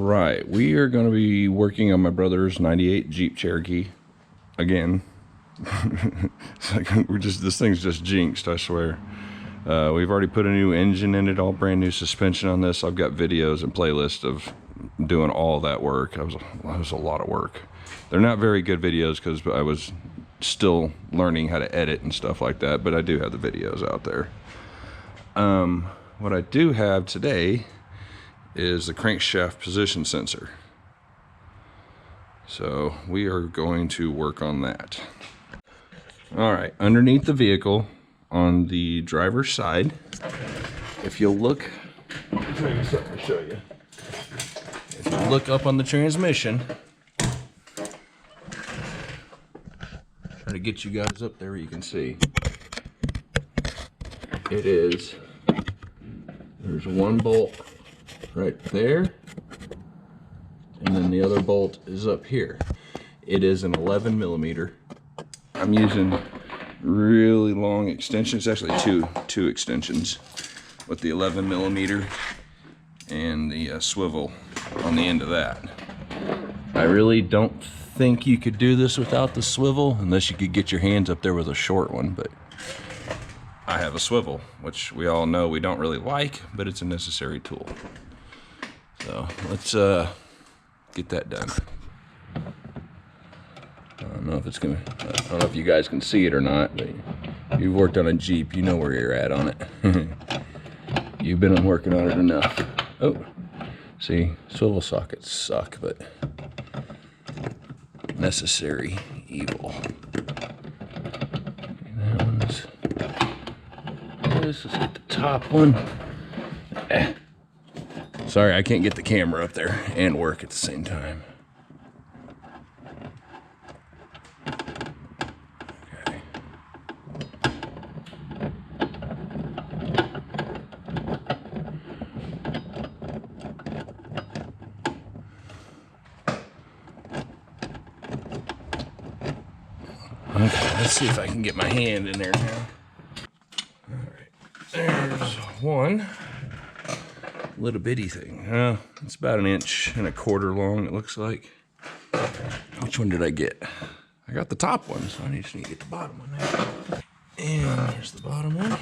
right, we are going to be working on my brother's 98 Jeep Cherokee again. It's like this thing's just jinxed, I swear. We've already put a new engine in it, all brand new suspension on this. I've got videos and playlists of doing all that work. It was a lot of work. They're not very good videos because I was still learning how to edit and stuff like that, but I do have the videos out there. What I do have today is the crankshaft position sensor. So we are going to work on that. All right, underneath the vehicle on the driver's side, if you'll look, let me tell you something to show you. If you look up on the transmission, try to get you guys up there where you can see. It is, there's one bolt right there, and then the other bolt is up here. It is an 11 millimeter. I'm using really long extensions, actually two extensions with the 11 millimeter and the swivel on the end of that. I really don't think you could do this without the swivel unless you could get your hands up there with a short one, but I have a swivel, which we all know we don't really like, but it's a necessary tool. So let's get that done. I don't know if it's gonna, I don't know if you guys can see it or not, but if you've worked on a Jeep, you know where you're at on it. You've been working on it enough. Oh, see, swivel sockets suck, but necessary evil. That one's, this is at the top one. Sorry, I can't get the camera up there and work at the same time. Okay, let's see if I can get my hand in there now. All right, there's one little bitty thing. It's about 1.25 inches long, it looks like. Which one did I get? I got the top one, so I just need to get the bottom one now. And there's the bottom one.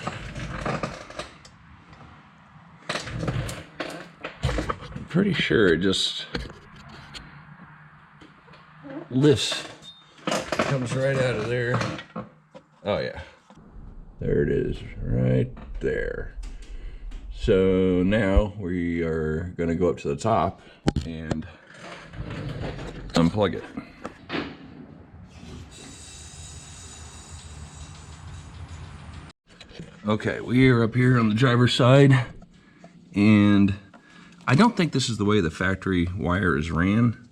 I'm pretty sure it just lifts. Comes right out of there. Oh yeah, there it is, right there. So now we are going to go up to the top and unplug it. Okay, we are up here on the driver's side, and I don't think this is the way the factory wire is ran.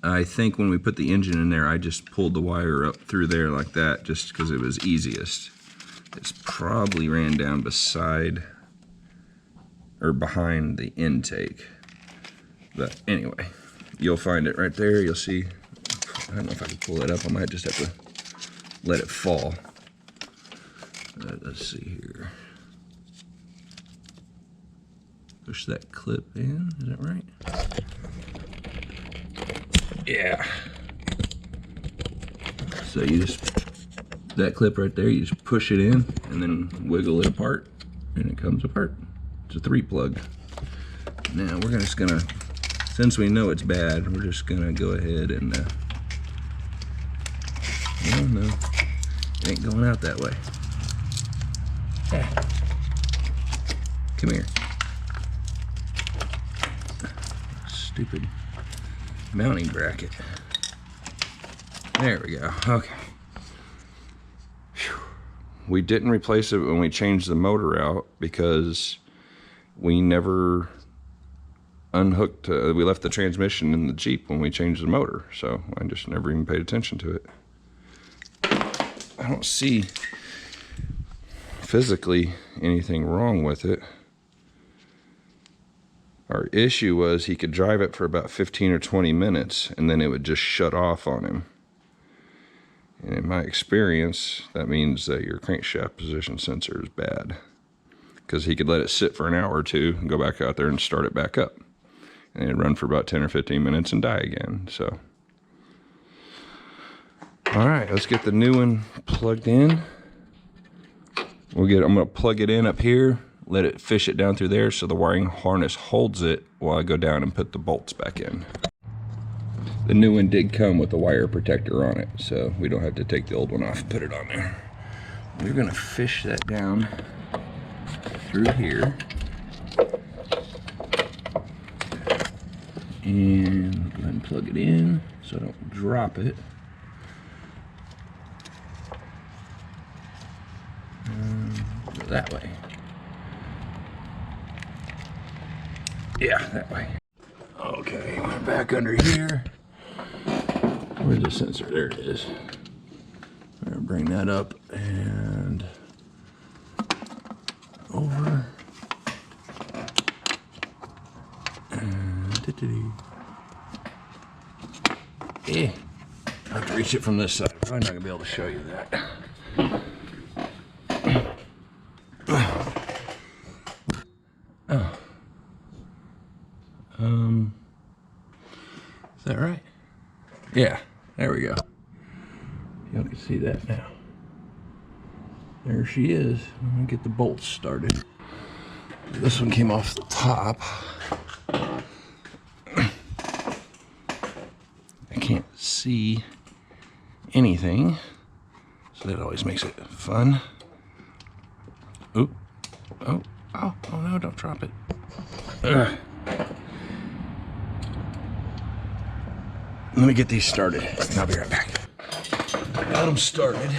I think when we put the engine in there, I just pulled the wire up through there like that just because it was easiest. It's probably ran down beside or behind the intake. But anyway, you'll find it right there. You'll see, I don't know if I can pull it up. I might just have to let it fall. Let's see here. Push that clip in, is that right? Yeah. So you just, that clip right there, you just push it in and then wiggle it apart and it comes apart. It's a 3-plug. Now we're just gonna, since we know it's bad, we're just gonna go ahead and, no, it ain't going out that way. Come here. Stupid mounting bracket. There we go. Okay. Whew. We didn't replace it when we changed the motor out because we never unhooked, we left the transmission in the Jeep when we changed the motor, so I just never even paid attention to it. I don't see physically anything wrong with it. Our issue was he could drive it for about 15 or 20 minutes and then it would just shut off on him. And in my experience, that means that your crankshaft position sensor is bad, because he could let it sit for an hour or two and go back out there and start it back up. and it'd run for about 10 or 15 minutes and die again. So, all right, let's get the new one plugged in. I'm gonna plug it in up here, let it fish it down through there so the wiring harness holds it while I go down and put the bolts back in. The new one did come with a wire protector on it, so we don't have to take the old one off and put it on there. We're gonna fish that down through here. And go ahead and plug it in so I don't drop it. Go that way. Yeah, that way. Okay, we're back under here. Where's the sensor? There it is. I'm gonna bring that up and over. And yeah, I have to reach it from this side. I'm probably not gonna be able to show you that. Oh. Is that right? Yeah, there we go. Y'all can see that now. There she is. I'm gonna get the bolts started. This one came off the top. I can't see anything, so that always makes it fun. Oop. Oh no, don't drop it. Ugh. Let me get these started, and I'll be right back. Got them started.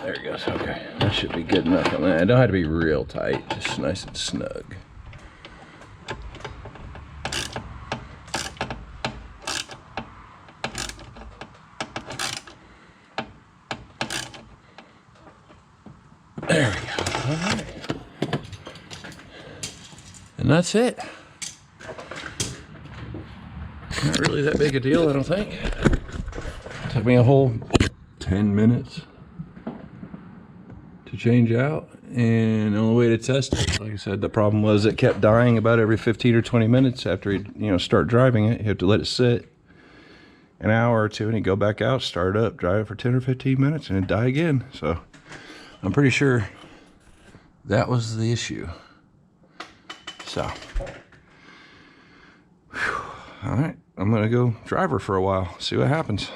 There it goes. Okay, that should be good enough on that. It don't have to be real tight, just nice and snug. There we go. All right. And that's it. Not really that big a deal, I don't think. Took me a whole 10 minutes to change out, and the only way to test it, like I said, the problem was it kept dying about every 15 or 20 minutes after you start driving it. You have to let it sit an hour or two, and you go back out, start it up, drive it for 10 or 15 minutes, and it'd die again. So I'm pretty sure that was the issue. So, whew, all right, I'm gonna go drive her for a while, see what happens.